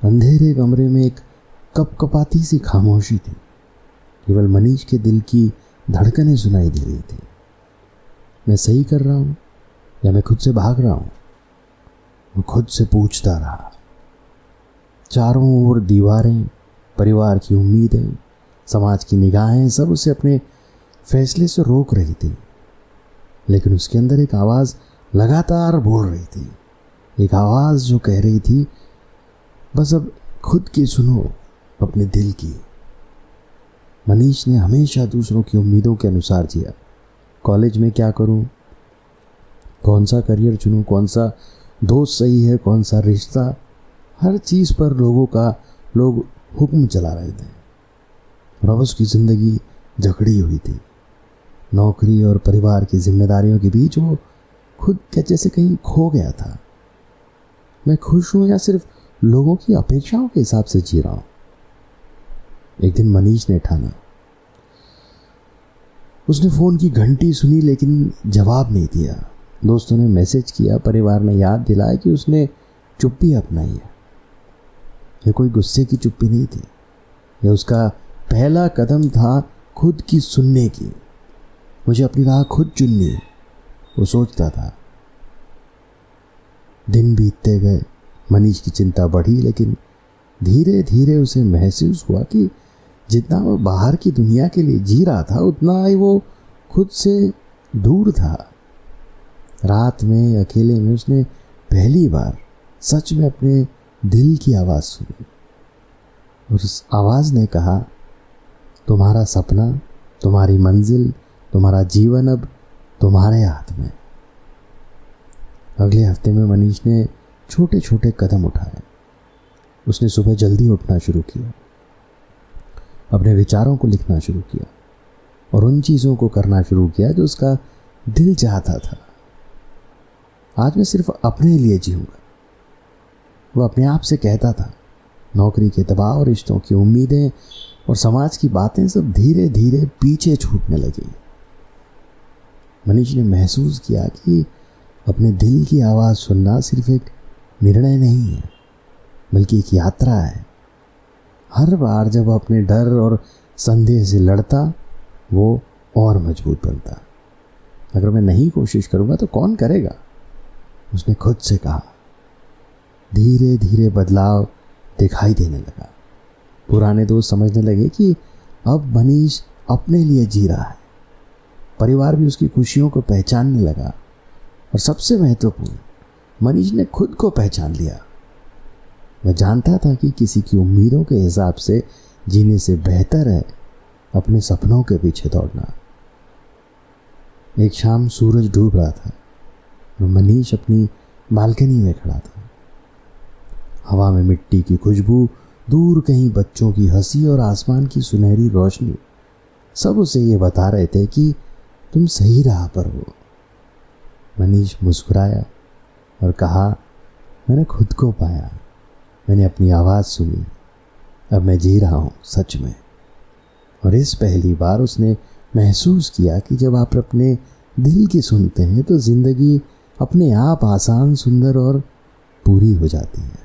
अंधेरे कमरे में एक कपकपाती सी खामोशी थी। केवल मनीष के दिल की धड़कनें सुनाई दे रही थी। मैं सही कर रहा हूँ या मैं खुद से भाग रहा हूँ? वो खुद से पूछता रहा। चारों ओर दीवारें, परिवार की उम्मीदें, समाज की निगाहें सब उसे अपने फैसले से रोक रही थी। लेकिन उसके अंदर एक आवाज़ लगातार बोल रही थी। एक आवाज़ जो कह रही थी, बस अब खुद की सुनो, अपने दिल की। मनीष ने हमेशा दूसरों की उम्मीदों के अनुसार जिया। कॉलेज में क्या करूं, कौन सा करियर चुनूं, कौन सा दोस्त सही है, कौन सा रिश्ता, हर चीज़ पर लोग हुक्म चला रहे थे। और अब उसकी ज़िंदगी जकड़ी हुई थी। नौकरी और परिवार की जिम्मेदारियों के बीच वो खुद के जैसे कहीं खो गया था। मैं खुश हूं या सिर्फ लोगों की अपेक्षाओं के हिसाब से जी रहा हूं? एक दिन मनीष ने ठाना। उसने फ़ोन की घंटी सुनी लेकिन जवाब नहीं दिया। दोस्तों ने मैसेज किया, परिवार ने याद दिलाया कि उसने चुप्पी अपनाई है। यह कोई गुस्से की चुप्पी नहीं थी, यह उसका पहला कदम था खुद की सुनने की। मुझे अपनी राह खुद चुननी है, वो सोचता था। दिन बीतते गए, मनीष की चिंता बढ़ी, लेकिन धीरे धीरे उसे महसूस हुआ कि जितना वो बाहर की दुनिया के लिए जी रहा था उतना ही वो खुद से दूर था। रात में अकेले में उसने पहली बार सच में अपने दिल की आवाज़ सुनी और उस आवाज़ ने कहा, तुम्हारा सपना, तुम्हारी मंजिल, तुम्हारा जीवन अब तुम्हारे हाथ में। अगले हफ्ते में मनीष ने छोटे छोटे कदम उठाए। उसने सुबह जल्दी उठना शुरू किया, अपने विचारों को लिखना शुरू किया और उन चीज़ों को करना शुरू किया जो उसका दिल चाहता था। आज मैं सिर्फ अपने लिए जीऊँगा, वो अपने आप से कहता था। नौकरी के दबाव, रिश्तों की उम्मीदें और समाज की बातें सब धीरे धीरे पीछे छूटने लगी। मनीष ने महसूस किया कि अपने दिल की आवाज़ सुनना सिर्फ एक निर्णय नहीं है, बल्कि एक यात्रा है। हर बार जब वो अपने डर और संदेह से लड़ता, वो और मजबूत बनता। अगर मैं नहीं कोशिश करूँगा तो कौन करेगा, उसने खुद से कहा। धीरे धीरे बदलाव दिखाई देने लगा। पुराने दोस्त समझने लगे कि अब मनीष अपने लिए जी रहा है। परिवार भी उसकी खुशियों को पहचानने लगा और सबसे महत्वपूर्ण, मनीष ने खुद को पहचान लिया। वह जानता था कि किसी की उम्मीदों के हिसाब से जीने से बेहतर है अपने सपनों के पीछे दौड़ना। एक शाम सूरज डूब रहा था और मनीष अपनी बालकनी में खड़ा था। हवा में मिट्टी की खुशबू, दूर कहीं बच्चों की हंसी और आसमान की सुनहरी रोशनी सब उसे ये बता रहे थे कि तुम सही राह पर हो। मनीष मुस्कुराया और कहा, मैंने खुद को पाया, मैंने अपनी आवाज़ सुनी, अब मैं जी रहा हूँ सच में। और इस पहली बार उसने महसूस किया कि जब आप अपने दिल की सुनते हैं तो ज़िंदगी अपने आप आसान, सुंदर और पूरी हो जाती है।